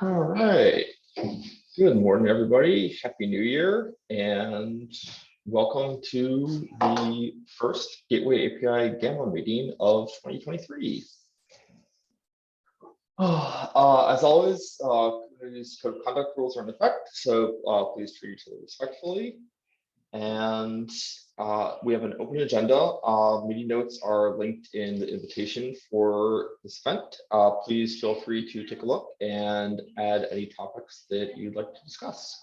All right. Good morning, everybody. Happy New Year, and welcome to the first Gateway API Gamma meeting of 2023. As always, community's code of conduct rules are in effect, so please treat each other respectfully. And we have an open agenda. Meeting notes are linked in the invitation for this event. Please feel free to take a look and add any topics that you'd like to discuss.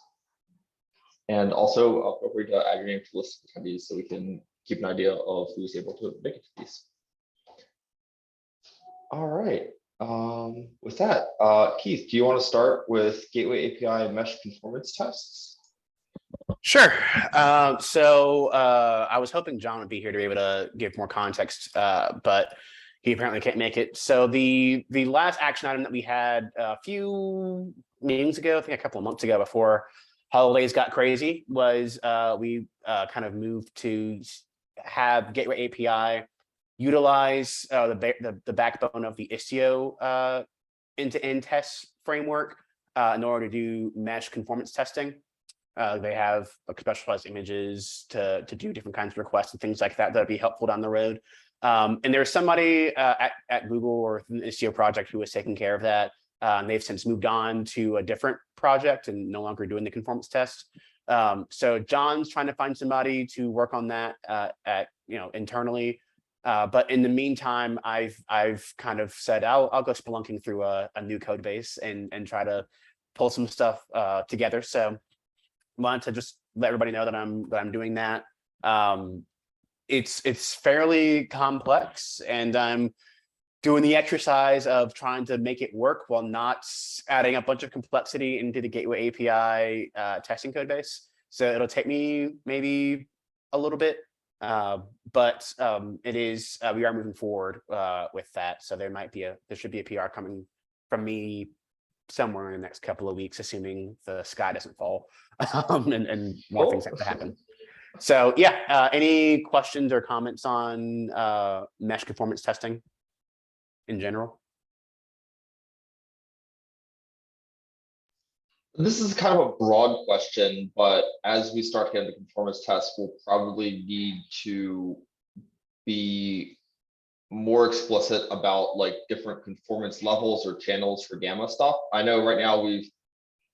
And also feel free to add your name to the list of attendees so we can keep an idea of who's able to make it to these. All right. With that, Keith, do you want to start with Gateway API mesh conformance tests? Sure. I was hoping John would be here to be able to give more context, but he apparently can't make it. So the last action item that we had a few meetings ago, I think a couple of months ago before holidays got crazy, was we kind of moved to have Gateway API utilize the backbone of the Istio end-to-end test framework in order to do mesh conformance testing. They have like specialized images to do different kinds of requests and things like that that'd be helpful down the road. And there's somebody at Google or the Istio project who was taking care of that. They've since moved on to a different project and no longer doing the conformance test. So John's trying to find somebody to work on that internally. But in the meantime, I've kind of said I'll go spelunking through a new code base and try to pull some stuff together. So wanted to just let everybody know that I'm doing that. It's fairly complex, and I'm doing the exercise of trying to make it work while not adding a bunch of complexity into the Gateway API testing code base. So it'll take me maybe a little bit, but it is we are moving forward with that. So there should be a PR coming from me somewhere in the next couple of weeks, assuming the sky doesn't fall and more things have to happen. So yeah, any questions or comments on mesh conformance testing in general? This is kind of a broad question, but as we start getting the conformance tests, we'll probably need to be more explicit about like different conformance levels or channels for Gamma stuff. I know right now we've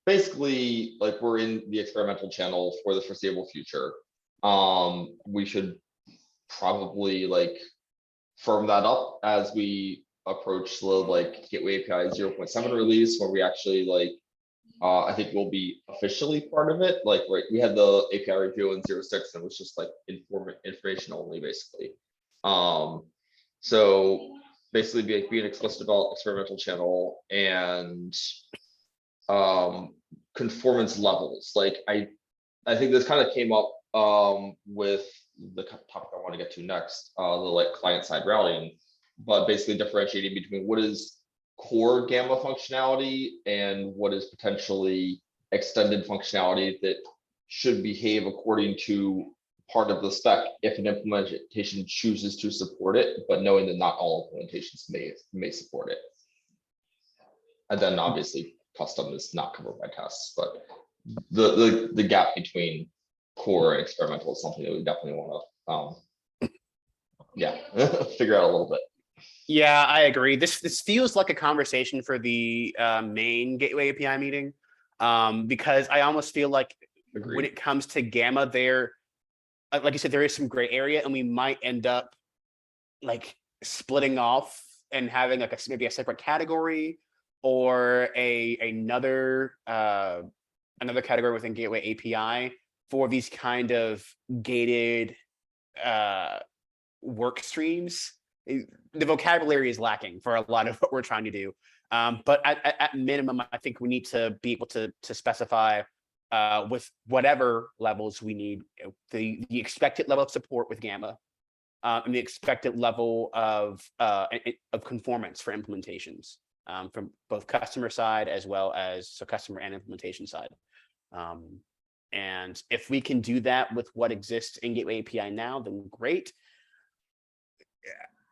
basically we're in the experimental channel for the foreseeable future. We should probably firm that up as we approach the Gateway API 0.7 release, where we actually I think we'll be officially part of it. We had the API review in 0.6 and it was just information only basically. So basically being explicit about experimental channel and conformance levels. I think this kind of came up with the topic I want to get to next, the client side routing, but basically differentiating between what is core Gamma functionality and what is potentially extended functionality that should behave according to part of the spec if an implementation chooses to support it, but knowing that not all implementations may support it. And then obviously custom is not covered by tests, but the gap between core and experimental is something that we definitely want to figure out a little bit. Yeah, I agree. This feels like a conversation for the main Gateway API meeting, because I almost feel like when it comes to Gamma, there, like you said, there is some gray area, and we might end up splitting off and having maybe a separate category or another category within Gateway API for these kind of gated work streams. The vocabulary is lacking for a lot of what we're trying to do. But at minimum, I think we need to be able to specify with whatever levels we need, the expected level of support with Gamma, and the expected level of conformance for implementations from both customer side as well as customer and implementation side. And if we can do that with what exists in Gateway API now, then great.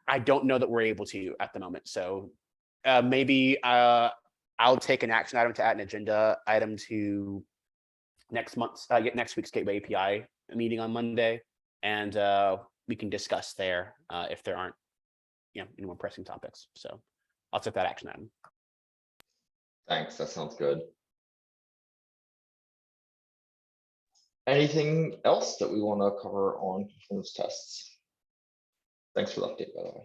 I don't know that we're able to at the moment. So maybe I'll take an action item to add an agenda item to next week's Gateway API meeting on Monday, and we can discuss there if there aren't any more pressing topics. So I'll take that action item. Thanks, that sounds good. Anything else that we want to cover on performance tests? Thanks for the update, by the way.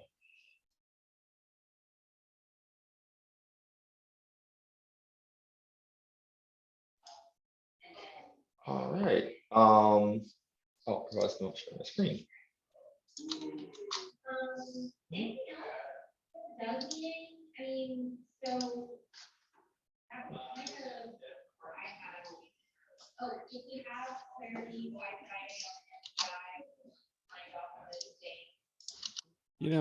All right. Oh, I was not showing my screen.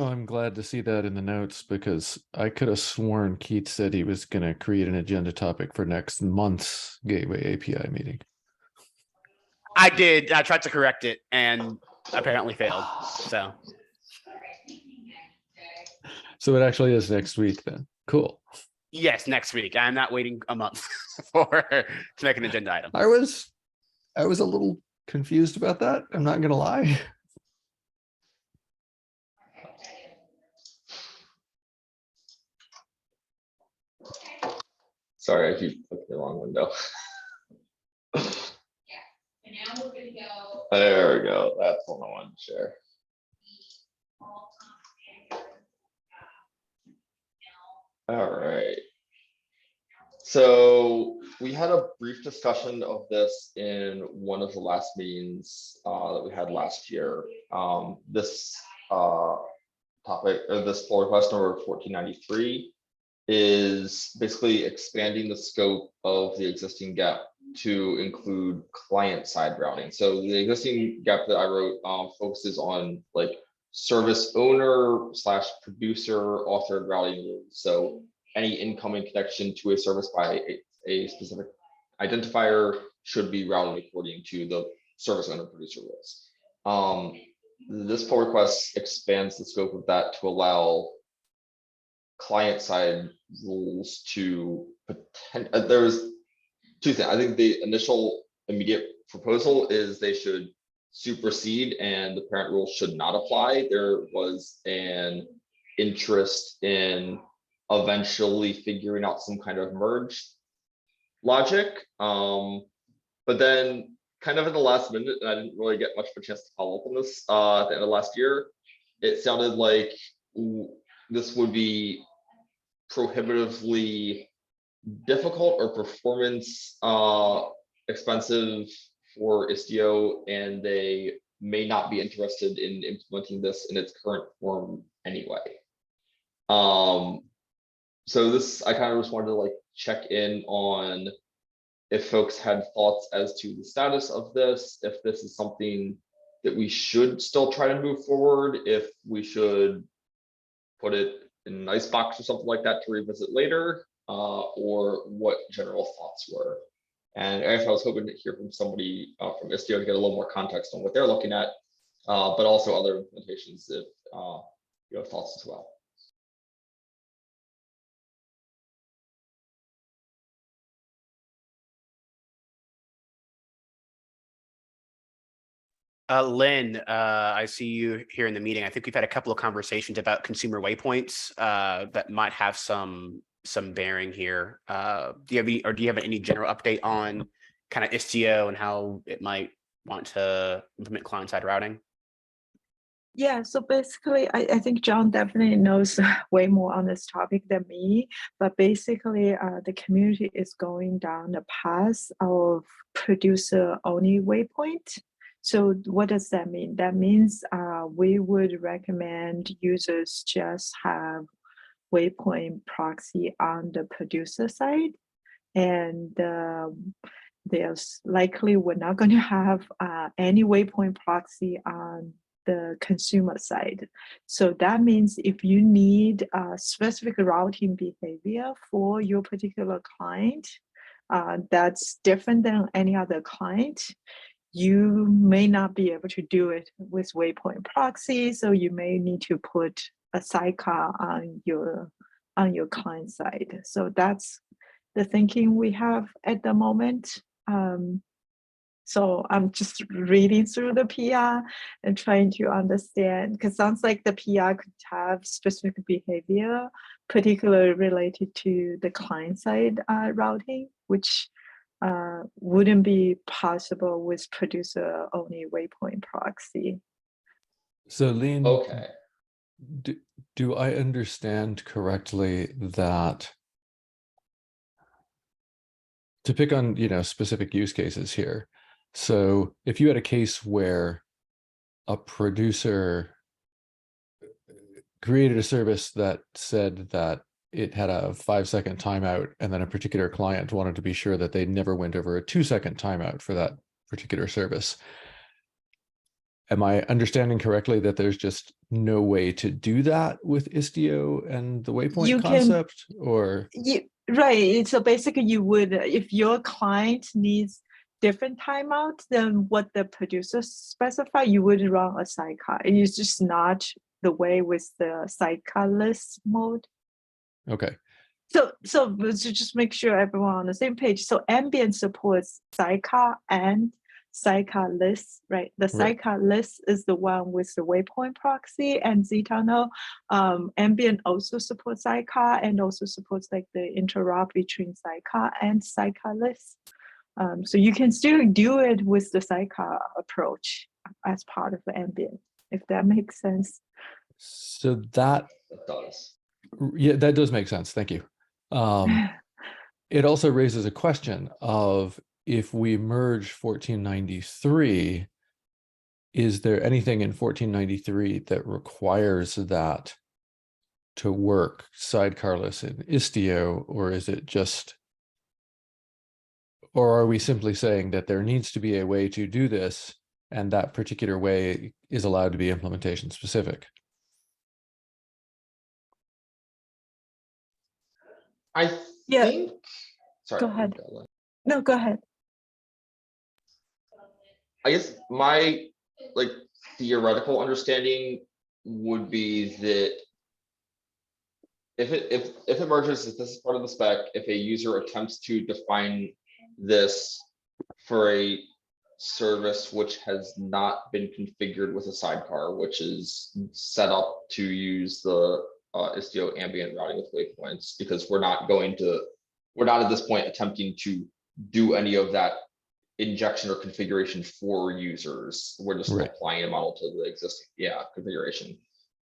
I'm glad to see that in the notes because I could have sworn Keith said he was going to create an agenda topic for next month's Gateway API meeting. I did. I tried to correct it and apparently failed. So it actually is next week then. Cool. Yes, next week. I'm not waiting a month to make an agenda item. I was a little confused about that. I'm not going to lie. Sorry, I keep clicking the wrong window. There we go. That's what I wanted to share. All right. So we had a brief discussion of this in one of the last meetings that we had last year. This topic, or this pull request number 1493, is basically expanding the scope of the existing GEP to include client-side routing. So the existing GEP that I wrote focuses on like service owner / producer authored routing rules. So any incoming connection to a service by a specific identifier should be routed according to the service owner producer rules. This pull request expands the scope of that to allow client-side rules to there's two things. I think the initial immediate proposal is they should supersede and the parent rule should not apply. There was an interest in eventually figuring out some kind of merge logic. But then kind of in the last minute, and I didn't really get much of a chance to follow up on this at the end of last year, it sounded like this would be prohibitively difficult or performance expensive for Istio, and they may not be interested in implementing this in its current form anyway. So this, I kind of just wanted to like check in on if folks had thoughts as to the status of this, if this is something that we should still try to move forward, if we should put it in an icebox or something like that to revisit later, or what general thoughts were. And I was hoping to hear from somebody from Istio to get a little more context on what they're looking at, but also other implementations if you have thoughts as well. Lynn, I see you here in the meeting. I think we've had a couple of conversations about consumer waypoints that might have some bearing here. Do you have any general update on kind of Istio and how it might want to implement client-side routing? Yeah, so basically, I think John definitely knows way more on this topic than me, but basically the community is going down the path of producer-only waypoint. So what does that mean? That means we would recommend users just have waypoint proxy on the producer side, and there's likely we're not going to have any waypoint proxy on the consumer side. So that means if you need a specific routing behavior for your particular client that's different than any other client, you may not be able to do it with waypoint proxy. So you may need to put a sidecar on your client side. So that's the thinking we have at the moment. So I'm just reading through the PR and trying to understand, because sounds like the PR could have specific behavior, particularly related to the client side routing, which wouldn't be possible with producer only waypoint proxy. So Lean, Okay, do I understand correctly that to pick on, specific use cases here? So if you had a case where a producer created a service that said that it had a 5-second timeout, and then a particular client wanted to be sure that they never went over a 2-second timeout for that particular service. Am I understanding correctly that there's just no way to do that with Istio and the waypoint You can- concept, or? Right. So basically, you would, if your client needs different timeouts than what the producer specify, you would run a sidecar. It's just not the way with the sidecar-less mode. Okay. So to just make sure everyone on the same page. So Ambient supports sidecar and sidecar-less, right? The Right. sidecar-less is the one with the waypoint proxy and zTunnel. Ambient also supports sidecar and also supports like the interrupt between sidecar and sidecar-less. So you can still do it with the sidecar approach as part of the Ambient, if that makes sense. So that, that does. yeah, that does make sense. Thank you. It also raises a question of, if we merge 1493, is there anything in 1493 that requires that to work sidecarless in Istio, or is it just, or are we simply saying that there needs to be a way to do this, and that particular way is allowed to be implementation specific? I Yeah. think, sorry. Go ahead. No, go ahead. I guess my like theoretical understanding would be that if it merges, if this is part of the spec, if a user attempts to define this for a service which has not been configured with a sidecar, which is set up to use the Istio ambient routing with waypoints, because we're not at this point attempting to do any of that injection or configuration for users. We're just Right. applying a model to the existing configuration.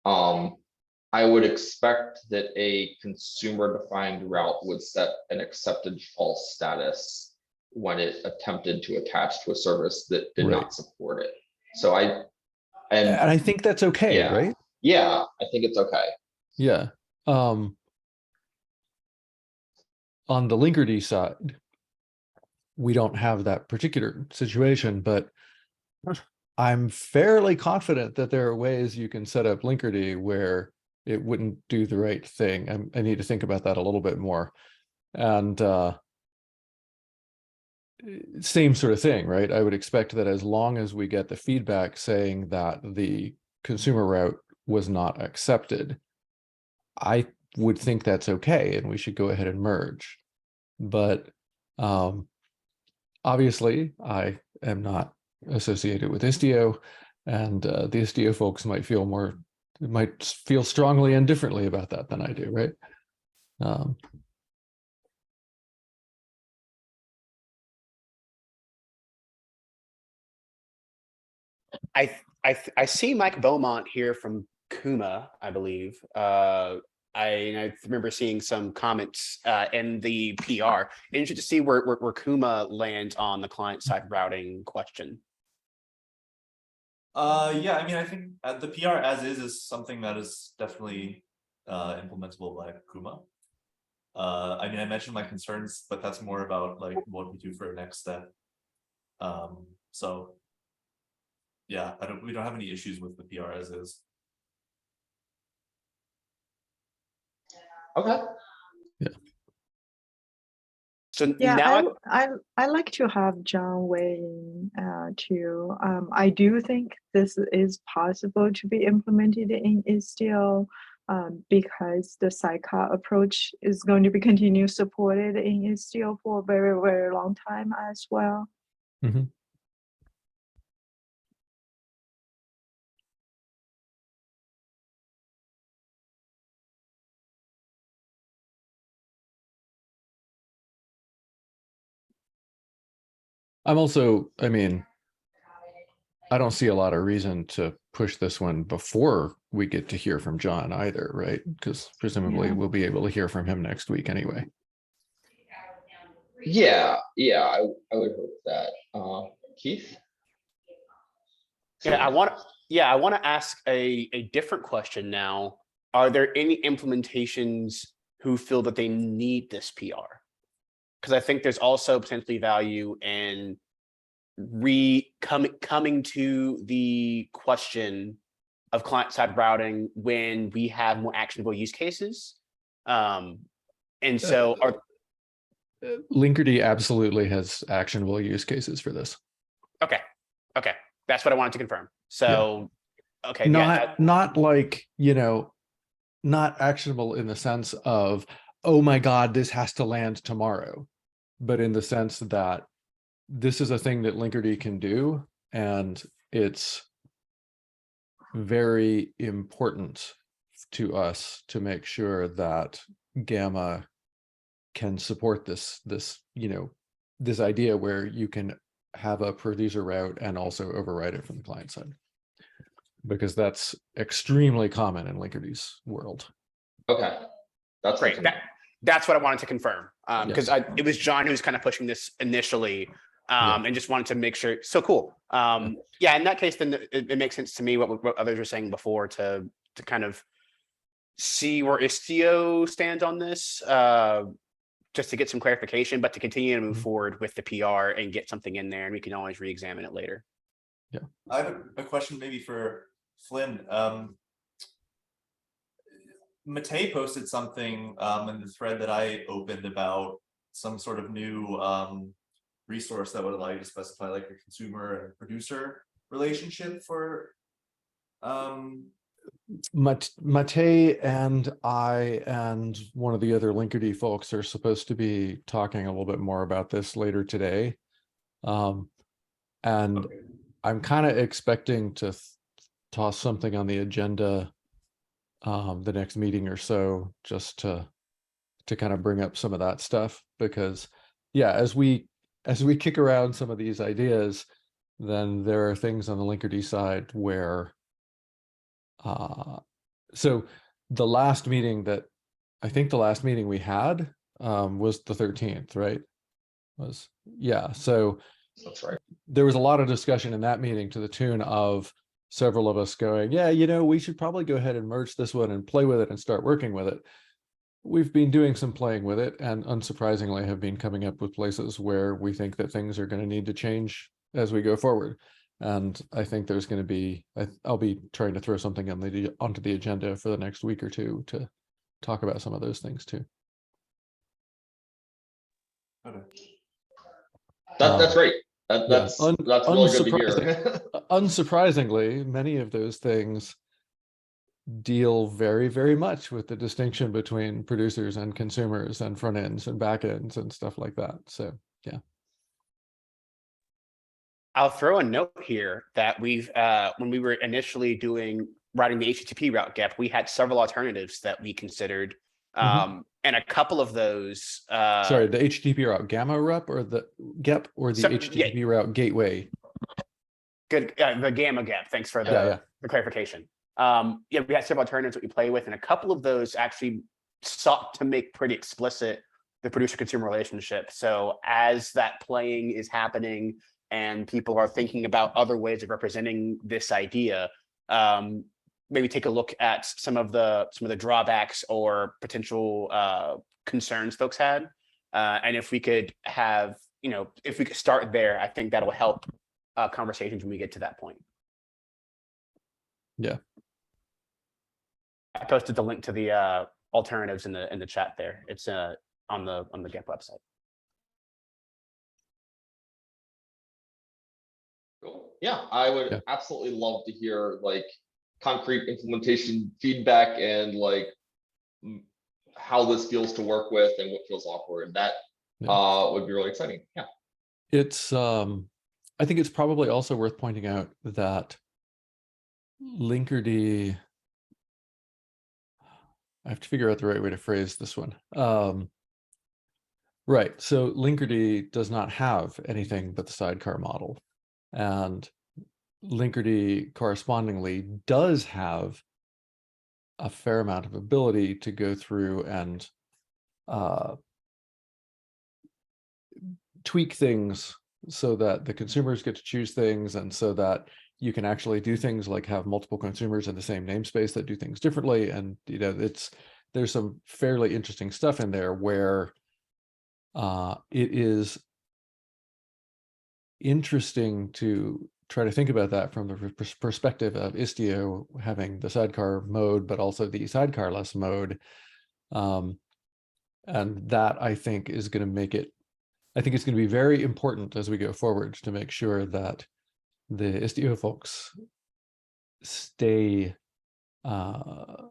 I would expect that a consumer defined route would set an accepted false status when it attempted to attach to a service that did Right. not support it. So And I think that's okay, yeah. right? Yeah, I think it's okay. Yeah. On the Linkerd side, we don't have that particular situation, but I'm fairly confident that there are ways you can set up Linkerd where it wouldn't do the right thing. I need to think about that a little bit more. And same sort of thing, right? I would expect that as long as we get the feedback saying that the consumer route was not accepted, I would think that's okay, and we should go ahead and merge. But obviously, I am not associated with Istio, and the Istio folks might feel strongly and differently about that than I do, right? I see Mike Beaumont here from Kuma, I believe. I remember seeing some comments in the PR. Interested to see where Kuma lands on the client side routing question. Yeah, I mean, I think the PR as is something that is definitely implementable by Kuma. I mean, I mentioned my concerns, but that's more about like what we do for a next step. So yeah, we don't have any issues with the PR as is. Okay. Yeah. So Yeah, now I like to have John weigh in too. I do think this is possible to be implemented in Istio. because the sidecar approach is going to be continued supported in Istio for a very, very long time as well. Mhm. I'm also, I mean, I don't see a lot of reason to push this one before we get to hear from John either, right? Because presumably Yeah. we'll be able to hear from him next week anyway. Yeah, I would hope that. Keith? Yeah, I want to ask a different question now. Are there any implementations who feel that they need this PR? Because I think there's also potentially value in coming to the question of client-side routing when we have more actionable use cases. And so Linkerd absolutely has actionable use cases for this. okay, that's what I wanted to confirm. So, okay, Not like, you know, not actionable in the sense of, oh my God, this has to land tomorrow, but in the sense that this is a thing that Linkerd can do, and it's very important to us to make sure that Gamma can support this, you know, this idea where you can have a producer route and also override it from the client side, because that's extremely common in Linkerd's world. Okay, that's great. That's what I wanted to confirm, because Yes. it was John who was kind of pushing this initially, Yeah. and just wanted to make sure. So cool. Yeah, in that case, then it makes sense to me what others were saying before to kind of see where Istio stands on this, just to get some clarification, but to continue to move forward with the PR and get something in there, and we can always re-examine it later. Yeah. I have a question maybe for Flynn. Matei posted something in the thread that I opened about some sort of new resource that would allow you to specify like a consumer and producer relationship for Matei and I and one of the other Linkerd folks are supposed to be talking a little bit more about this later today. And okay. I'm kind of expecting to toss something on the agenda the next meeting or so, just to kind of bring up some of that stuff, because yeah, as we kick around some of these ideas, then there are things on the Linkerd side where so the last meeting we had was the 13th, right? So That's right. there was a lot of discussion in that meeting to the tune of several of us going, yeah, you know, we should probably go ahead and merge this one and play with it and start working with it. We've been doing some playing with it, and unsurprisingly have been coming up with places where we think that things are going to need to change as we go forward. And I think there's going to be, I'll be trying to throw something onto the agenda for the next week or two to talk about some of those things too. Okay. That's great. That's really good to hear. Unsurprisingly, many of those things deal very, very much with the distinction between producers and consumers and front ends and back ends and stuff like that. So yeah. I'll throw a note here that we've when we were initially writing the HTTP route GEP, we had several alternatives that we considered. And a couple of those sorry, the HTTP route Gamma rep or the GEP or the HTTP route gateway? Good, the Gamma GEP. Thanks for the clarification. Yeah, we had several alternatives that we play with, and a couple of those actually sought to make pretty explicit the producer-consumer relationship. So as that playing is happening and people are thinking about other ways of representing this idea, maybe take a look at some of the drawbacks or potential concerns folks had, and if we could have, if we could start there, I think that'll help conversations when we get to that point. Yeah, I posted the link to the alternatives in the chat there. It's on the GEP website. Cool. Yeah, I would absolutely love to hear like concrete implementation feedback and like how this feels to work with and what feels awkward. That would be really exciting. Yeah. It's I think it's probably also worth pointing out that Linkerd, I have to figure out the right way to phrase this one. Right, so Linkerd does not have anything but the sidecar model, and Linkerd correspondingly does have a fair amount of ability to go through and tweak things so that the consumers get to choose things, and so that you can actually do things like have multiple consumers in the same namespace that do things differently. And there's some fairly interesting stuff in there where it is interesting to try to think about that from the perspective of Istio having the sidecar mode, but also the sidecarless mode. And that I think is going to make it, I think it's going to be very important as we go forward to make sure that the Istio folks stay, I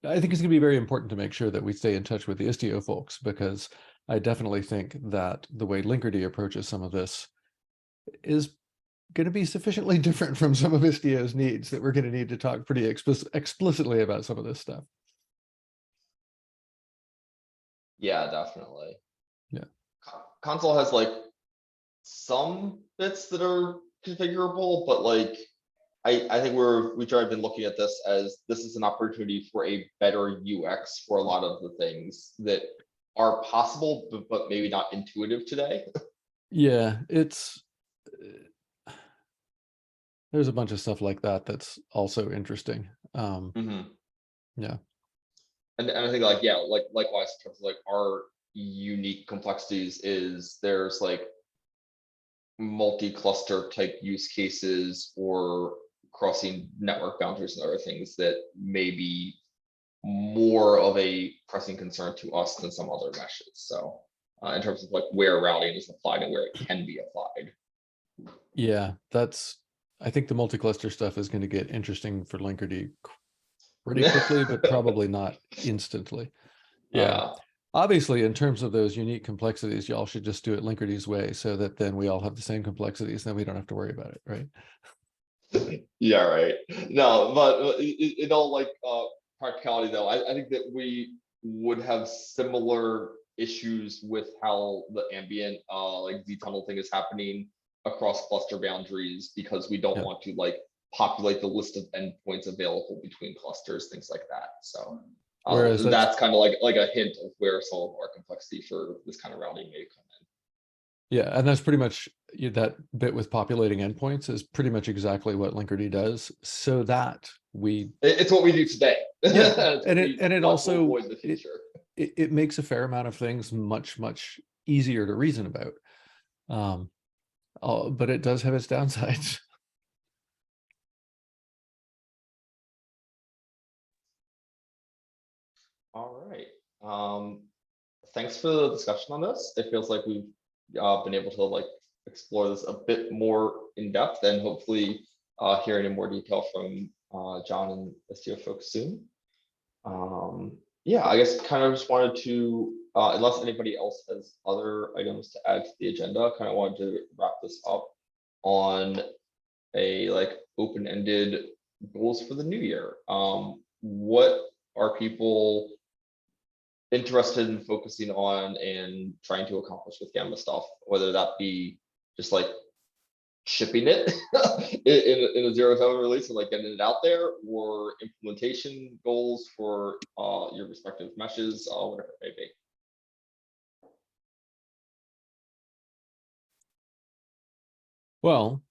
think it's going to be very important to make sure that we stay in touch with the Istio folks, because I definitely think that the way Linkerd approaches some of this is going to be sufficiently different from some of Istio's needs that we're going to need to talk pretty explicitly about some of this stuff. Yeah, definitely. Yeah. Console has like some bits that are configurable, but like I think we've already been looking at this as this is an opportunity for a better UX for a lot of the things that are possible, but maybe not intuitive today. Yeah, it's there's a bunch of stuff like that that's also interesting. Yeah. And I think like, yeah, like likewise in terms of like our unique complexities is there's like multi-cluster type use cases or crossing network boundaries and other things that may be more of a pressing concern to us than some other meshes. So in terms of like where routing is applied and where it can be applied. Yeah, I think the multi-cluster stuff is going to get interesting for Linkerd pretty quickly, but probably not instantly. Yeah. Obviously, in terms of those unique complexities, y'all should just do it Linkerd's way, so that then we all have the same complexities, then we don't have to worry about it, right? Yeah, right. No, but in all like practicality though, I think that we would have similar issues with how the ambient like Z-tunnel thing is happening across cluster boundaries, because we don't want to like populate the list of endpoints available between clusters, things like that. So Whereas that's kind of like a hint of where some of our complexity for this kind of routing may come in. Yeah, and that's pretty much that bit with populating endpoints is pretty much exactly what Linkerd does, so that it's what we do today. Yeah, and it also avoid the future. It makes a fair amount of things much easier to reason about. But it does have its downsides. All right. Thanks for the discussion on this. It feels like we've been able to like explore this a bit more in depth, and hopefully hearing in more detail from John and Istio folks soon. Yeah, I guess kind of just wanted to, unless anybody else has other items to add to the agenda, kind of wanted to wrap this up on a like open-ended goals for the new year. What are people interested in focusing on and trying to accomplish with Gamma stuff, whether that be just like shipping it in a 0.7 release and like getting it out there, or implementation goals for your respective meshes, whatever it may be. Well,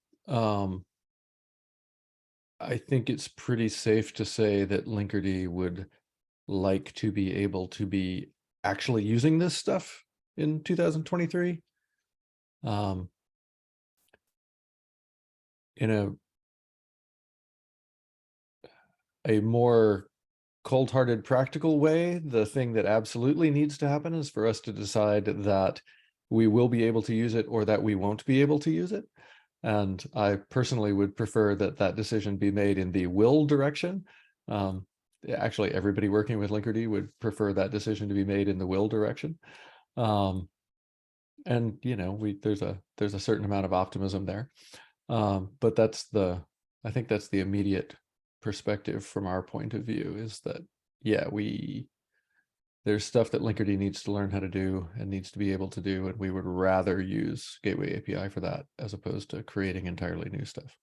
I think it's pretty safe to say that Linkerd would like to be able to be actually using this stuff in 2023. In a more cold-hearted, practical way, the thing that absolutely needs to happen is for us to decide that we will be able to use it or that we won't be able to use it. And I personally would prefer that that decision be made in the will direction. Actually, everybody working with Linkerd would prefer that decision to be made in the will direction. And you know, there's a certain amount of optimism there. But I think that's the immediate perspective from our point of view, is that, yeah, there's stuff that Linkerd needs to learn how to do and needs to be able to do, and we would rather use Gateway API for that as opposed to creating entirely new stuff.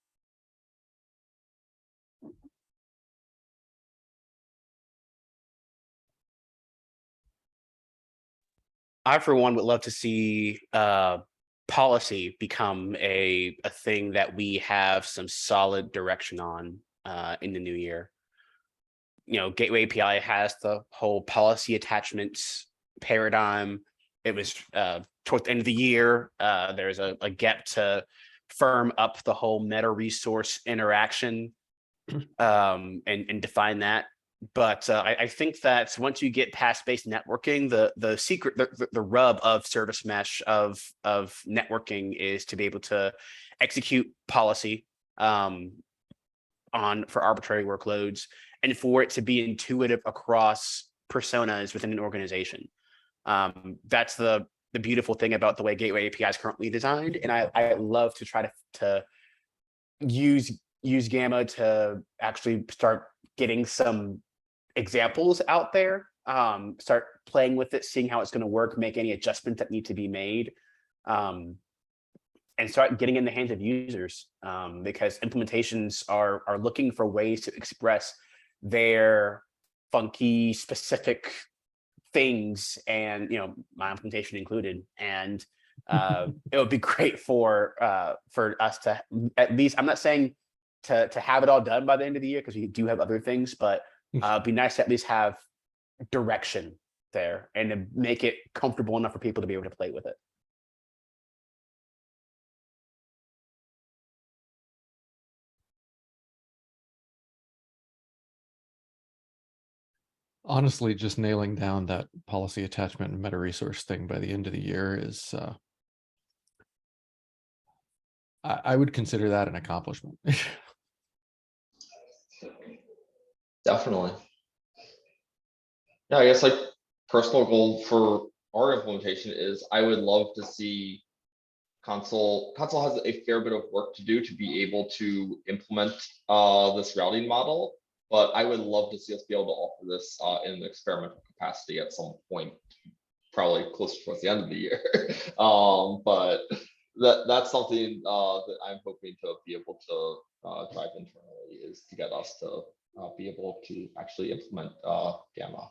I, for one, would love to see policy become a thing that we have some solid direction on in the new year. You know, Gateway API has the whole policy attachments paradigm. It was towards the end of the year. There's a gap to firm up the whole meta resource interaction and define that. But I think that once you get past base networking, the secret, the rub of service mesh of networking is to be able to execute policy for arbitrary workloads, and for it to be intuitive across personas within an organization. That's the beautiful thing about the way Gateway API is currently designed, and I love to try to use Gamma to actually start getting some examples out there, start playing with it, seeing how it's going to work, make any adjustments that need to be made, and start getting in the hands of users, because implementations are looking for ways to express their funky specific things, and you know, my implementation included. And it would be great for us to at least, I'm not saying to have it all done by the end of the year, because we do have other things, but it'd be nice to at least have direction there and to make it comfortable enough for people to be able to play with it. Honestly, just nailing down that policy attachment and meta resource thing by the end of the year is, I would consider that an accomplishment. Definitely. Yeah, I guess like personal goal for our implementation is I would love to see console has a fair bit of work to do to be able to implement this routing model, but I would love to see us be able to offer this in an experimental capacity at some point, probably closer towards the end of the year. But that's something that I'm hoping to be able to drive internally, is to get us to be able to actually implement Gamma.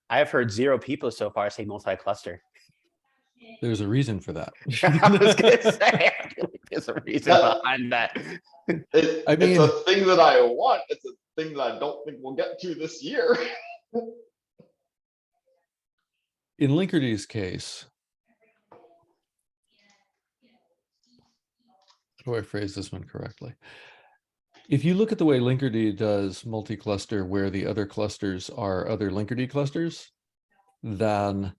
I have heard 0 people so far say multi-cluster. There's a reason for that. I was gonna say, I feel like there's a reason behind that. I mean, it's a thing that I want. It's a thing that I don't think we'll get to this year. in Linkerd's case, how do I phrase this one correctly? If you look at the way Linkerd does multi-cluster, where the other clusters are other Linkerd clusters, then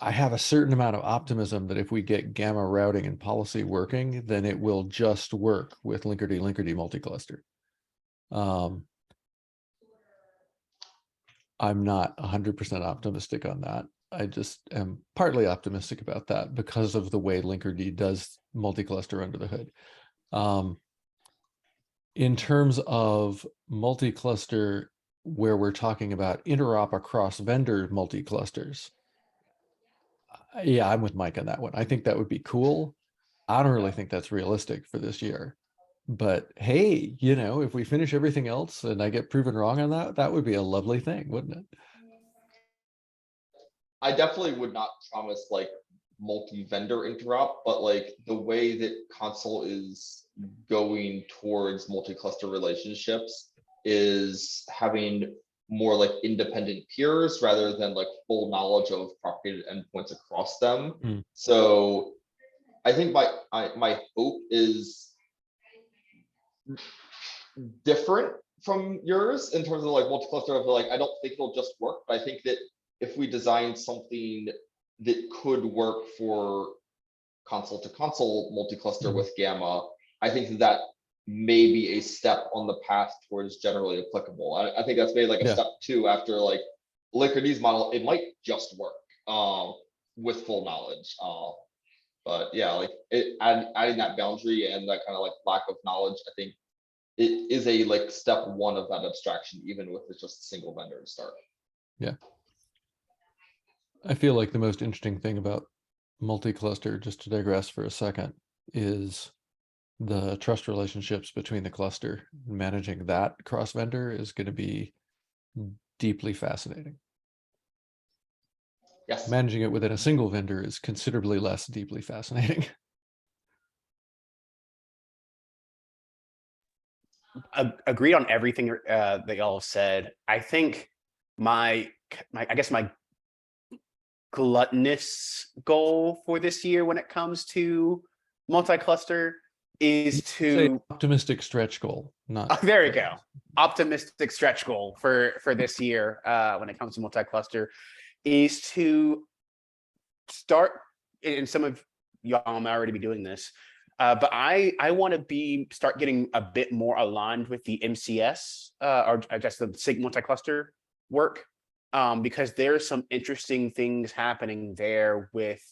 I have a certain amount of optimism that if we get Gamma routing and policy working, then it will just work with Linkerd multi-cluster. I'm not 100% optimistic on that. I just am partly optimistic about that because of the way Linkerd does multi-cluster under the hood. In terms of multi-cluster, where we're talking about interop across vendor multi-clusters, yeah, I'm with Mike on that one. I think that would be cool. I don't really think that's realistic for this year. But hey, you know, if we finish everything else and I get proven wrong on that, that would be a lovely thing, wouldn't it? I definitely would not promise like multi-vendor interop, but like the way that console is going towards multi-cluster relationships is having more like independent peers rather than like full knowledge of propagated endpoints across them. So I think my hope is different from yours in terms of like multi-cluster of like, I don't think it'll just work, but I think that if we design something that could work for console to console multi-cluster Mhm. with Gamma, I think that may be a step on the path towards generally applicable. I think that's maybe like a Yeah. step 2 after like Linkerd's model, it might just work with full knowledge. But yeah, like adding that boundary and that kind of like lack of knowledge, I think it is a like step 1 of that abstraction, even with it's just a single vendor to start. I feel like the most interesting thing about multi-cluster, just to digress for a second, is the trust relationships between the cluster. Managing that cross vendor is going to be deeply fascinating. Yes. Managing it within a single vendor is considerably less deeply fascinating. Agreed on everything that y'all have said. I think my gluttonous goal for this year when it comes to multi-cluster is Say to optimistic stretch goal, not there we go. Optimistic stretch goal for this year when it comes to multi-cluster is to start, and some of y'all may already be doing this, but I want to start getting a bit more aligned with the MCS or I guess the SIG multi-cluster work, because there's some interesting things happening there with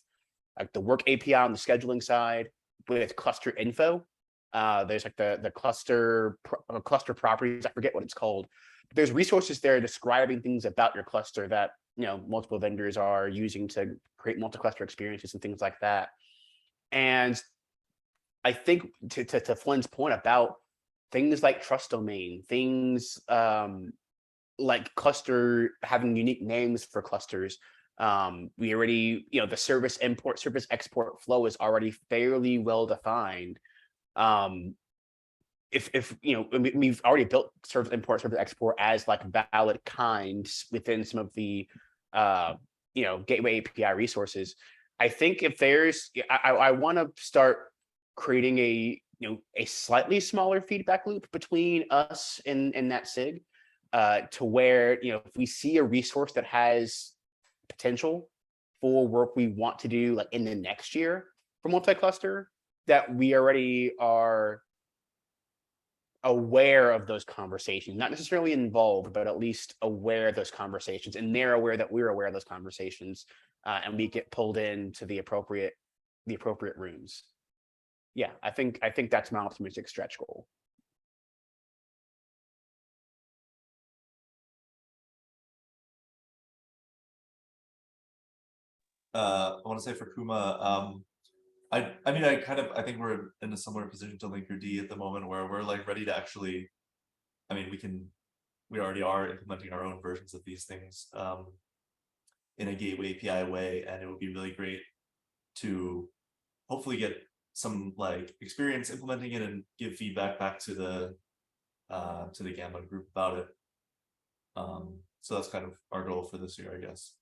like the work API on the scheduling side with cluster info. There's like the cluster properties. I forget what it's called. But there's resources there describing things about your cluster that multiple vendors are using to create multi-cluster experiences and things like that. And I think to Flynn's point about things like trust domain, things like cluster having unique names for clusters. We already, the service import, service export flow is already fairly well defined. If we've already built service import, service export as like valid kinds within some of the gateway API resources. I think if there's, I want to start creating a slightly smaller feedback loop between us and that SIG, to where if we see a resource that has potential for work we want to do like in the next year for multi-cluster, that we already are aware of those conversations, not necessarily involved, but at least aware of those conversations, and they're aware that we're aware of those conversations, and we get pulled into the appropriate rooms. Yeah, I think that's my optimistic stretch goal. I want to say for Kuma, I think we're in a similar position to Linkerd at the moment where we're like ready to actually, we already are implementing our own versions of these things in a gateway API way, and it would be really great to hopefully get some like experience implementing it and give feedback back to the Gamma group about it. So that's kind of our goal for this year, I guess.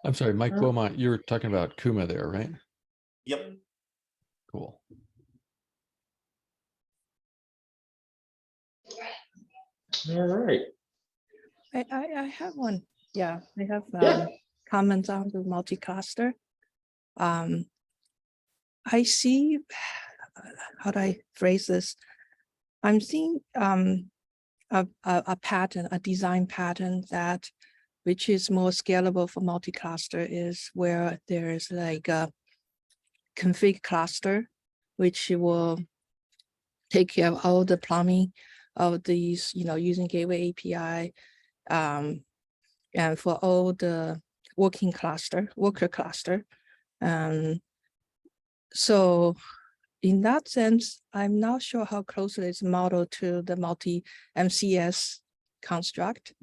I'm sorry, Mike Beaumont, you're talking about Kuma there, right? Yep. Cool. All right. I have one. Yeah, I have Yeah. comments on the multi-cluster. I see, how do I phrase this? I'm seeing a pattern, a design pattern that which is more scalable for multi-cluster is where there is like a config cluster, which will take care of all the plumbing of these, using gateway API, and for all the worker cluster. So in that sense, I'm not sure how closely it's modeled to the multi-MCS construct.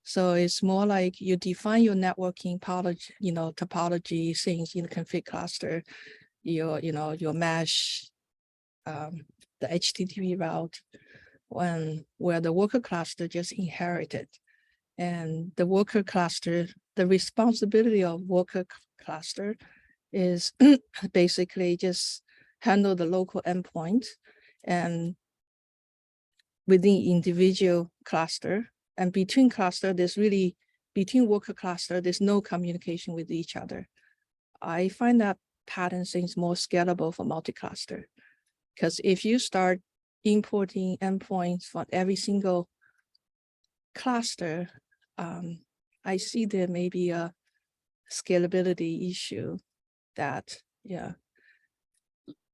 So it's more like you define your networking topology things in the config cluster, your mesh the HTTP route where the worker cluster just inherited. And the worker cluster, the responsibility of worker cluster is basically just handle the local endpoint and within individual cluster, and between cluster, between worker cluster, there's no communication with each other. I find that pattern seems more scalable for multi-cluster. Because if you start importing endpoints from every single cluster, I see there may be a scalability issue that, yeah.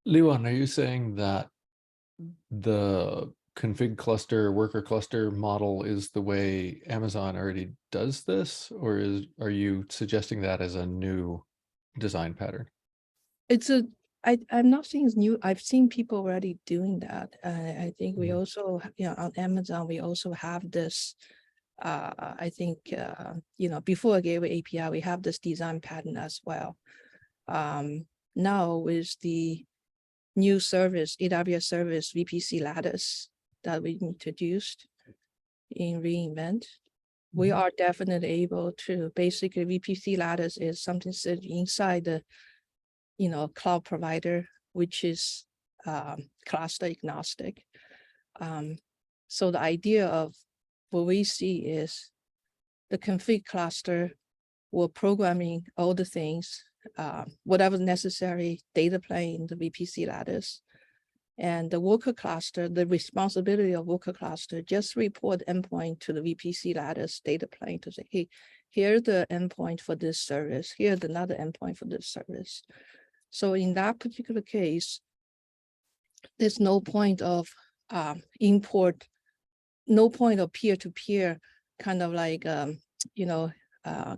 Liwan, are you saying that the config cluster, worker cluster model is the way Amazon already does this? Or are you suggesting that as a new design pattern? I'm not saying it's new. I've seen people already doing that. I think we also, on Amazon, we also have this, I think, before Gateway API, we have this design pattern as well. Now with the new service, AWS service, VPC lattice that we introduced in reInvent, we are definitely able to basically VPC lattice is something sitting inside the cloud provider, which is cluster agnostic. So the idea of what we see is the config cluster will programming all the things, whatever necessary data plane, the VPC lattice, and the worker cluster, the responsibility of worker cluster, just report endpoint to the VPC lattice data plane to say, hey, here's the endpoint for this service, here's another endpoint for this service. So in that particular case, there's no point of import, no point of peer-to-peer kind of like,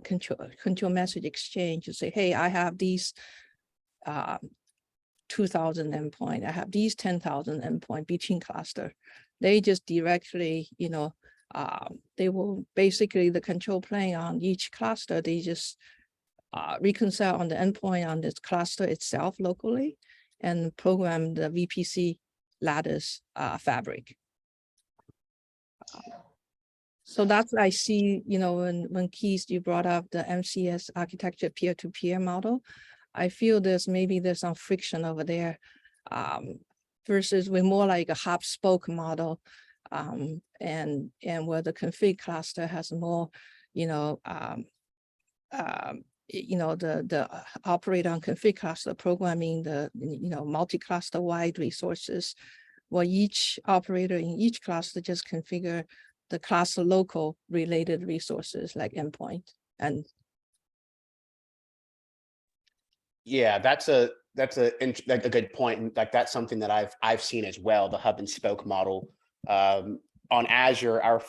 control message exchange to say, hey, I have these 2,000 endpoint, I have these 10,000 endpoint between cluster. They just directly, they will basically the control plane on each cluster, they just reconcile on the endpoint on this cluster itself locally and program the VPC lattice fabric. So that's what I see, when Keith, you brought up the MCS architecture peer-to-peer model. I feel there's some friction over there versus we're more like a hub spoke model and where the config cluster has more, the operator on config cluster programming the, multi-cluster wide resources, where each operator in each cluster just configure the cluster local related resources like endpoint. And Yeah, that's a good point. And like that's something that I've seen as well. The hub and spoke model on Azure, our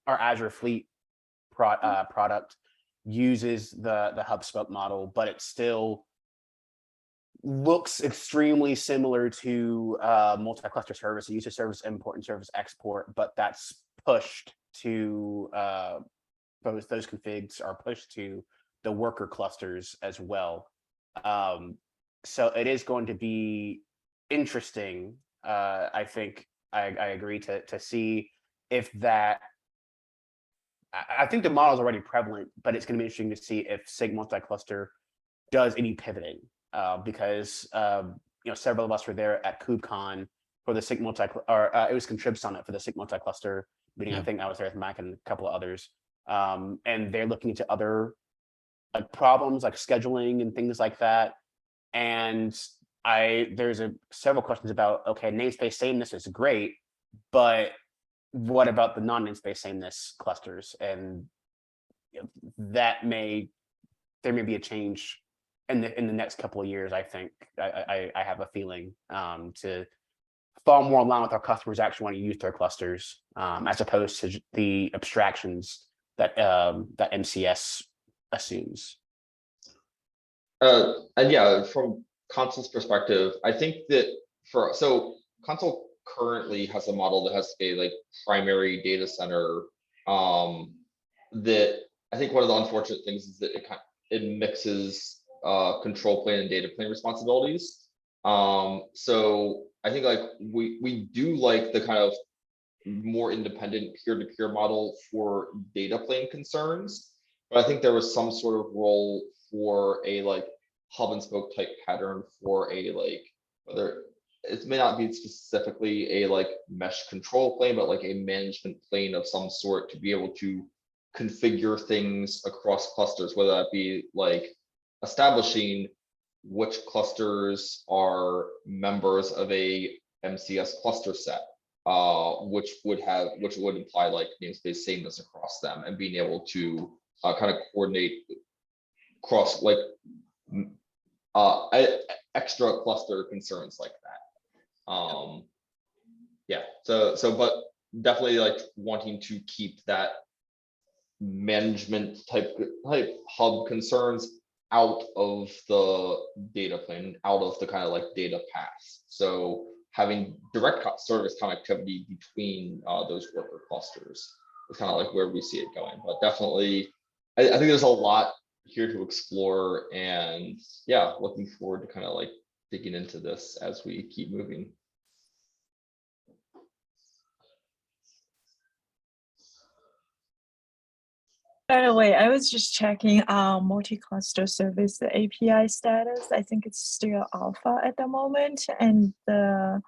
Azure Fleet product uses the hub spoke model, but it still looks extremely similar to multi-cluster service. It uses service import and service export, but that's pushed to those configs are pushed to the worker clusters as well. So it is going to be interesting. I think I agree to see if that. I think the model is already prevalent, but it's going to be interesting to see if SIG multi-cluster does any pivoting, because several of us were there at KubeCon for the SIG multi, or it was Contrib Summit for the SIG multi-cluster meeting. Yeah. I think I was there with Mike and a couple of others, and they're looking into other problems like scheduling and things like that. And there's several questions about, okay, namespace sameness is great, but what about the non-namespace sameness clusters? And there may be a change in the next couple of years. I think I have a feeling to fall more in line with our customers actually want to use their clusters, as opposed to the abstractions that that MCS assumes. And yeah, from Consul's perspective, I think that Consul currently has a model that has a like primary data center. That I think one of the unfortunate things is that it mixes control plane and data plane responsibilities. So I think like we do like the kind of more independent peer-to-peer model for data plane concerns. But I think there was some sort of role for a like hub and spoke type pattern for a like, whether it may not be specifically a like mesh control plane, but like a management plane of some sort to be able to configure things across clusters, whether that be like establishing which clusters are members of a MCS cluster set, which would imply like namespace sameness across them, and being able to kind of coordinate cross like extra cluster concerns like that. Yeah, so but definitely like wanting to keep that management type hub concerns out of the data plane, out of the kind of like data paths. So having direct service connectivity between those worker clusters is kind of like where we see it going. But definitely, I think there's a lot here to explore, and yeah, looking forward to kind of like digging into this as we keep moving. By the way, I was just checking multi-cluster service, the API status. I think it's still alpha at the moment. And the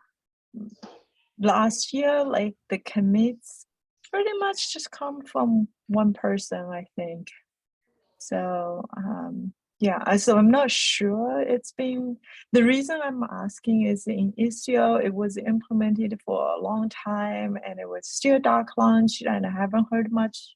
last year, like the commits pretty much just come from one person, I think. So yeah, so I'm not sure it's been, the reason I'm asking is in Istio, it was implemented for a long time and it was still dark launched, and I haven't heard much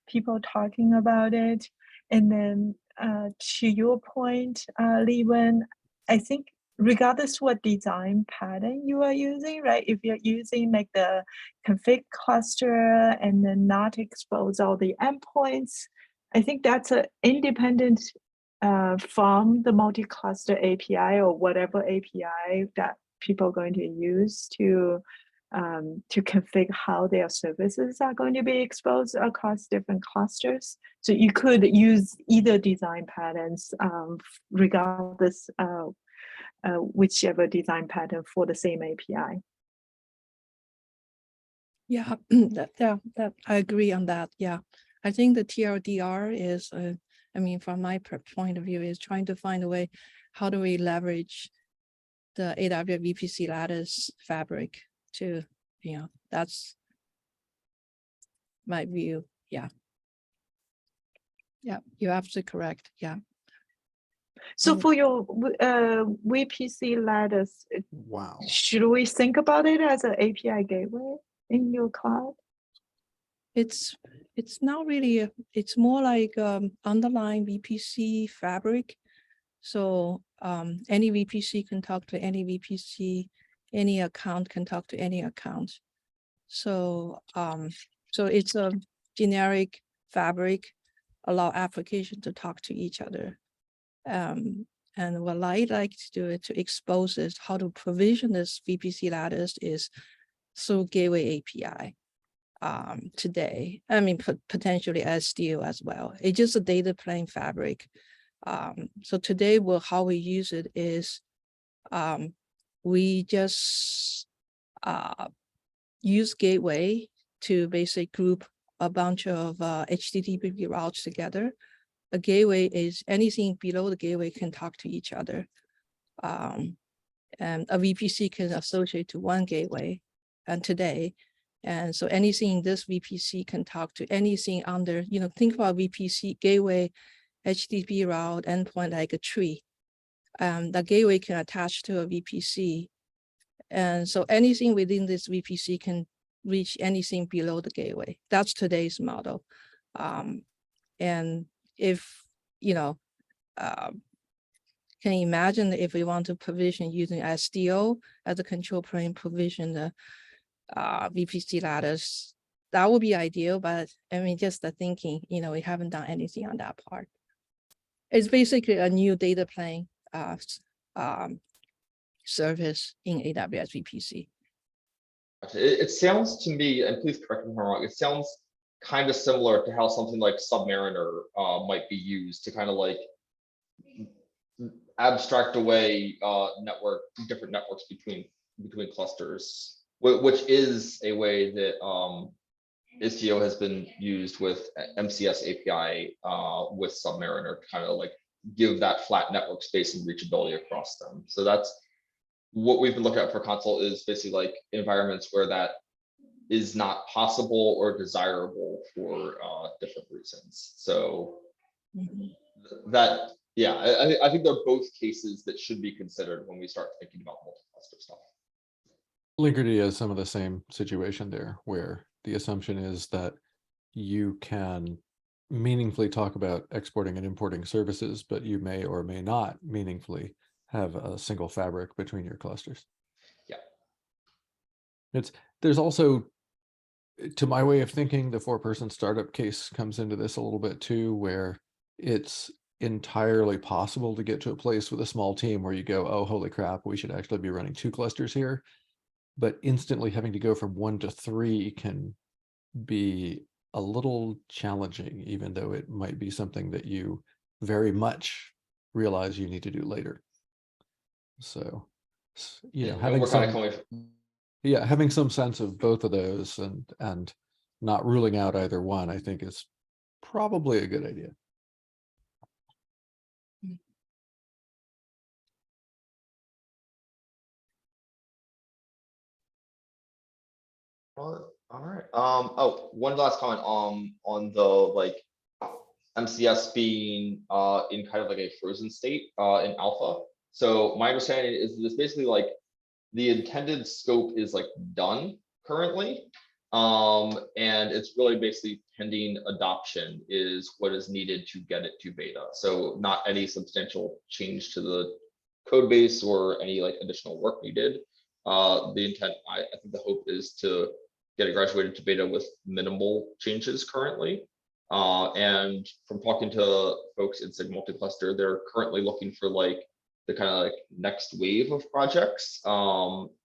people talking about it. And then to your point, Leewen, I think regardless what design pattern you are using, right? If you're using like the config cluster and then not expose all the endpoints, I think that's an independent from the multi-cluster API or whatever API that people are going to use to configure how their services are going to be exposed across different clusters. So you could use either design patterns regardless whichever design pattern for the same API. Yeah, that I agree on that. Yeah, I think the TLDR is, I mean, from my point of view, is trying to find a way, how do we leverage the AWS VPC Lattice fabric to, you know, that's my view. Yeah. Yeah, you're absolutely correct. Yeah. So for your VPC Lattice, Wow. should we think about it as an API gateway in your cloud? It's not really, it's more like underlying VPC fabric. So any VPC can talk to any VPC, any account can talk to any account. So so it's a generic fabric, allow application to talk to each other. And what I like to do it to expose this, how to provision this VPC Lattice is through Gateway API. Today, I mean, potentially SDO as well. It's just a data plane fabric. So today, how we use it is we just use Gateway to basically group a bunch of HTTP routes together. A gateway is anything below the gateway can talk to each other. And a VPC can associate to one gateway. And today, and so anything in this VPC can talk to anything under, you know, think about VPC gateway, HTTP route endpoint like a tree. The gateway can attach to a VPC. And so anything within this VPC can reach anything below the gateway. That's today's model. And if, you know, can you imagine if we want to provision using SDO as a control plane, provision the VPC Lattice, that would be ideal, but I mean, just the thinking, you know, we haven't done anything on that part. It's basically a new data plane service in AWS VPC. It sounds to me, and please correct me if I'm wrong, it sounds kind of similar to how something like Submariner might be used to kind of like abstract away different networks between clusters, which is a way that Istio has been used with MCS API with Submariner to kind of like give that flat network space and reachability across them. So that's what we've been looking at for console, is basically like environments where that is not possible or desirable for different reasons. So that, yeah, I think they're both cases that should be considered when we start thinking about multi-cluster stuff. Linkerd has some of the same situation there, where the assumption is that you can meaningfully talk about exporting and importing services, but you may or may not meaningfully have a single fabric between your clusters. Yeah. There's also, to my way of thinking, the 4-person startup case comes into this a little bit too, where it's entirely possible to get to a place with a small team where you go, oh, holy crap, we should actually be running 2 clusters here. But instantly having to go from 1 to 3 can be a little challenging, even though it might be something that you very much realize you need to do later. So, you know, having having some sense of both of those and not ruling out either one, I think is probably a good idea. All right. Oh, one last comment on the like MCS being in kind of like a frozen state in alpha. So my understanding is this basically like the intended scope is like done currently. And it's really basically pending adoption is what is needed to get it to beta. So not any substantial change to the code base or any like additional work needed. The intent, I think the hope is to get it graduated to beta with minimal changes currently. And from talking to folks in Sig Multicluster, they're currently looking for like the kind of like next wave of projects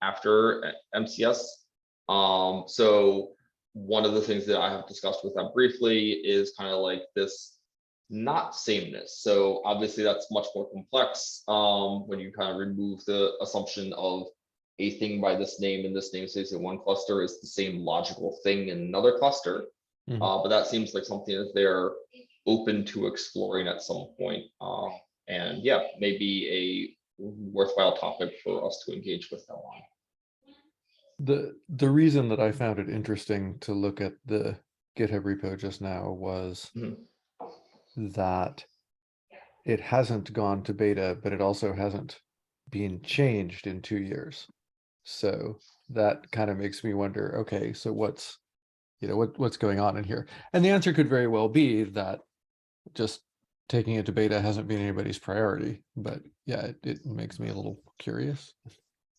after MCS. So one of the things that I have discussed with them briefly is kind of like this not sameness. So obviously that's much more complex when you kind of remove the assumption of a thing by this name and this namespace in one cluster is the same logical thing in another cluster. But that seems like something that they're open to exploring at some point. And yeah, maybe a worthwhile topic for us to engage with them on. The reason that I found it interesting to look at the GitHub repo just now was that it hasn't gone to beta, but it also hasn't been changed in 2 years. So that kind of makes me wonder, okay, so what's going on in here? And the answer could very well be that just taking it to beta hasn't been anybody's priority, but yeah, it makes me a little curious.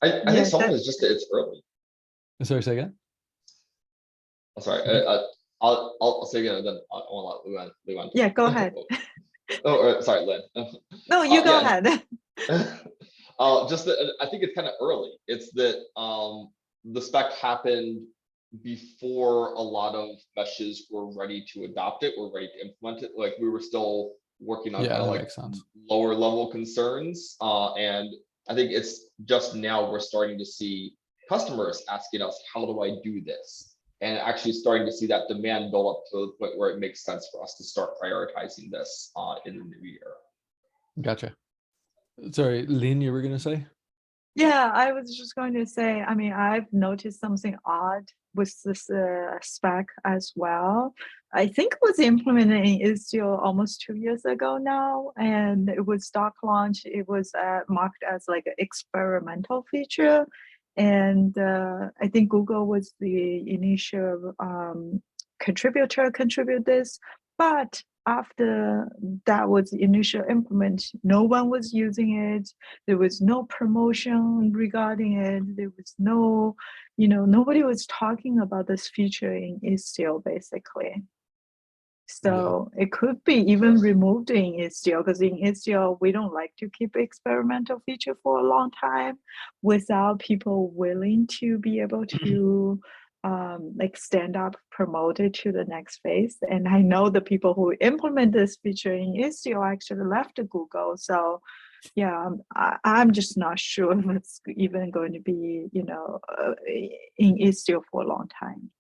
I think some of it is just that it's early. Sorry, say again? I'm sorry. I'll say again, and then I want to let Lou on. Yeah, go ahead. Sorry, Lynn. No, you go ahead. Just that I think it's kind of early. It's that the spec happened before a lot of meshes were ready to adopt it, were ready to implement it. Like we were still working on kind of like lower level concerns. And I think it's just now we're starting to see customers asking us, how do I do this? And actually starting to see that demand build up to the point where it makes sense for us to start prioritizing this in the new year. Gotcha. Sorry, Lynn, you were going to say? Yeah, I was just going to say, I mean, I've noticed something odd with this spec as well. I think it was implemented in Istio almost 2 years ago now, and it was stock launch. It was marked as like an experimental feature. And I think Google was the initial contributor, contribute this, but after that was initial implement, no one was using it. There was no promotion regarding it. There was no, nobody was talking about this feature in Istio basically. So it could be even removed in Istio, because in Istio, we don't like to keep experimental feature for a long time without people willing to be able to like stand up, promote it to the next phase. And I know the people who implement this feature in Istio actually left Google. So I'm just not sure if it's even going to be, in Istio for a long time.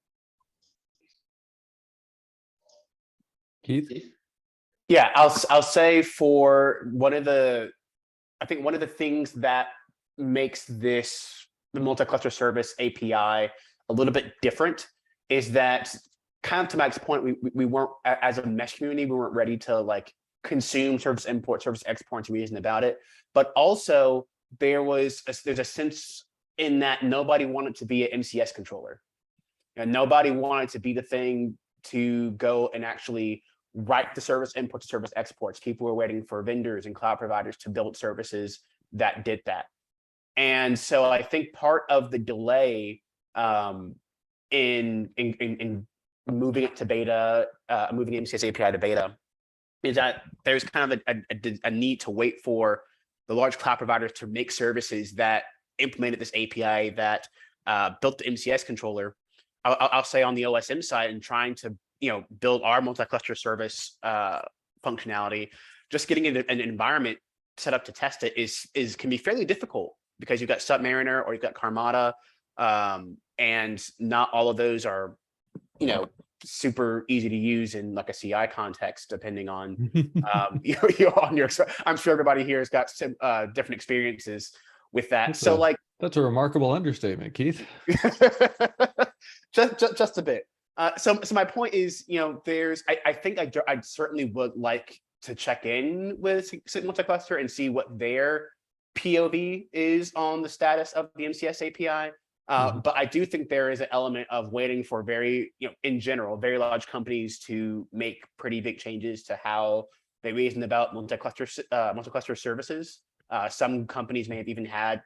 Keith? Keith? Yeah, I'll say for I think one of the things that makes the multi-cluster service API a little bit different is that, kind of to Mike's point, we weren't, as a mesh community, we weren't ready to like consume service import, service export, and reason about it. But also there's a sense in that nobody wanted to be an MCS controller. And nobody wanted to be the thing to go and actually write the service imports, service exports. People were waiting for vendors and cloud providers to build services that did that. And so I think part of the delay in moving it to beta, moving the MCS API to beta, is that there's kind of a need to wait for the large cloud providers to make services that implemented this API that built the MCS controller. I'll say on the OSM side, and trying to build our multi-cluster service functionality, just getting an environment set up to test it can be fairly difficult, because you've got Submariner or you've got Karmada, and not all of those are super easy to use in like a CI context, depending on on your. I'm sure everybody here has got some different experiences with that. That's a remarkable understatement, Keith. just a bit. So my point is, I think I certainly would like to check in with multi-cluster and see what their POV is on the status of the MCS API. But I do think there is an element of waiting for in general, very large companies to make pretty big changes to how they reason about multi-cluster services. Some companies may have even had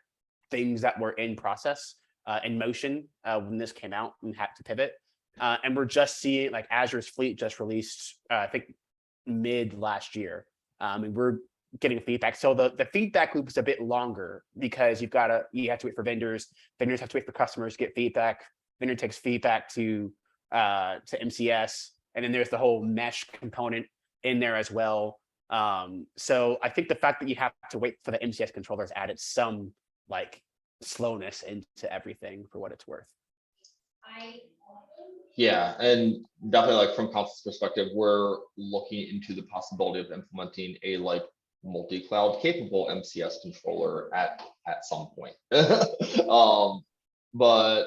things that were in process, in motion when this came out, and had to pivot. And we're just seeing, like, Azure's Fleet just released, I think mid last year, and we're getting feedback. So the feedback loop is a bit longer, because you have to wait for vendors have to wait for customers to get feedback. Vendor takes feedback to MCS, and then there's the whole mesh component in there as well. So I think the fact that you have to wait for the MCS controllers added some like slowness into everything, for what it's worth. Yeah, and definitely, like, from Constant's perspective, we're looking into the possibility of implementing a like multi-cloud capable MCS controller at some point. But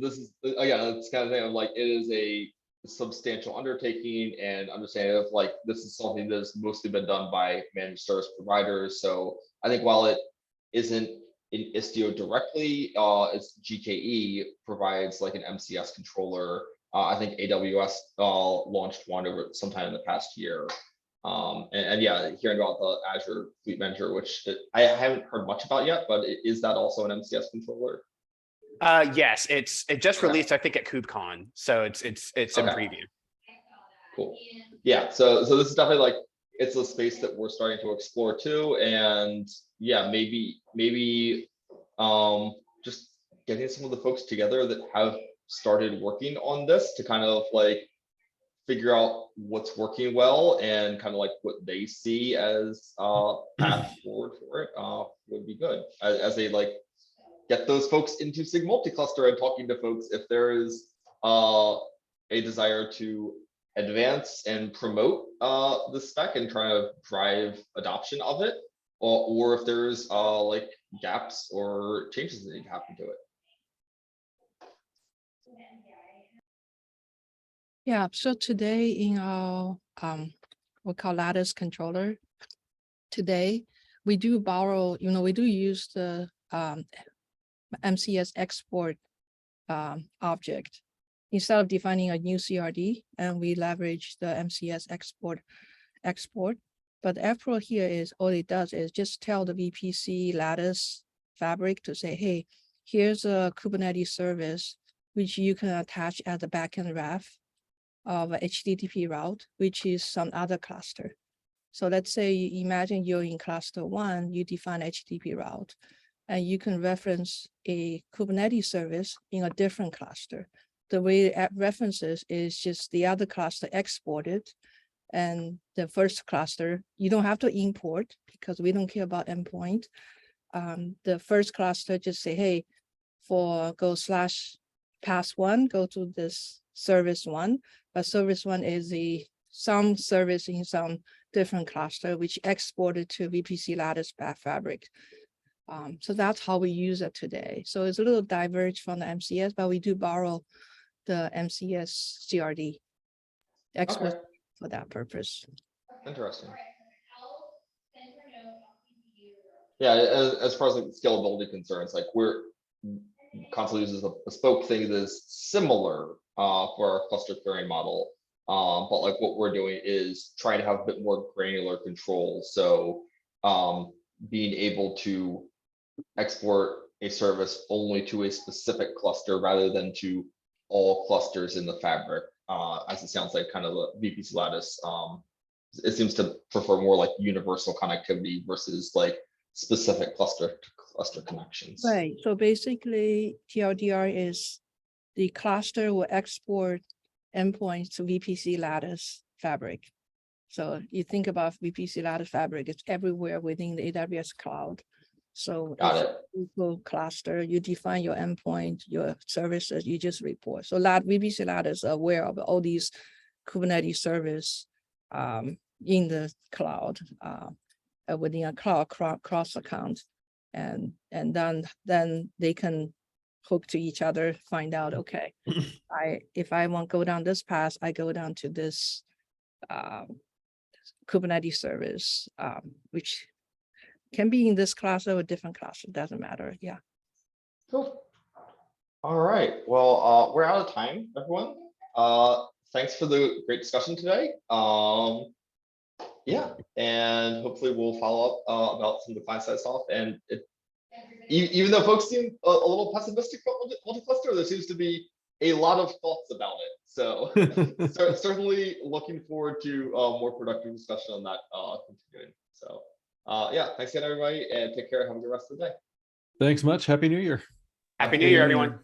this is, again, it's kind of thing of like, it is a substantial undertaking, and understanding of like, this is something that's mostly been done by managed service providers. So I think while it isn't in Istio directly, it's GKE provides like an MCS controller. I think AWS launched one over sometime in the past year. And yeah, hearing about the Azure Fleet Manager, which I haven't heard much about yet, but is that also an MCS controller? Yes, it just released, I think, at KubeCon, so it's in preview. Cool. Yeah, so this is definitely like, it's a space that we're starting to explore too, and yeah, maybe just getting some of the folks together that have started working on this to kind of like figure out what's working well, and kind of like what they see as path forward for it would be good, as they like get those folks into SIG multi-cluster and talking to folks if there is a desire to advance and promote the spec and try to drive adoption of it, or if there's like gaps or changes that need to happen to it. Yeah, so today in our we call Lattice controller, today we do borrow, we do use the MCS export object instead of defining a new CRD, and we leverage the MCS export. But the April here is, all it does is just tell the VPC Lattice fabric to say, hey, here's a Kubernetes service which you can attach as a backend ref of a HTTP route, which is some other cluster. So let's say you imagine you're in cluster 1, you define HTTP route, and you can reference a Kubernetes service in a different cluster. The way it references is just the other cluster exported, And the first cluster, you don't have to import because we don't care about endpoint. The first cluster just say, hey, for go / pass1, go to this service one, but service one is some service in some different cluster, which exported to VPC Lattice Fabric. So that's how we use it today. So it's a little diverged from the MCS, but we do borrow the MCS CRD export Okay, for that purpose. interesting. Yeah, as far as like scalability concerns, like Consul uses a bespoke thing that is similar for our cluster pairing model. But like what we're doing is trying to have a bit more granular control. So being able to export a service only to a specific cluster rather than to all clusters in the fabric, as it sounds like kind of the VPC Lattice. It seems to prefer more like universal connectivity versus like specific cluster to cluster connections. Right. So basically, TLDR is the cluster will export endpoints to VPC Lattice Fabric. So you think about VPC Lattice Fabric, it's everywhere within the AWS cloud. So Got if it. you go cluster, you define your endpoint, your services, you just report. So VPC Lattice is aware of all these Kubernetes service in the cloud, within a cloud cross account. And then they can hook to each other, find out, okay, if I want to go down this path, I go down to this Kubernetes service, which can be in this cluster or different cluster, doesn't matter. Yeah. Cool. All right. Well, we're out of time, everyone. Thanks for the great discussion today. Yeah, and hopefully we'll follow up about some of the client-side stuff. And even though folks seem a little pessimistic about multi-cluster, there seems to be a lot of thoughts about it. So certainly looking forward to more productive discussion on that continuing. So yeah, thanks again, everybody, and take care. Have a good rest of the day. Thanks much. Happy New Year. Happy New Year, everyone.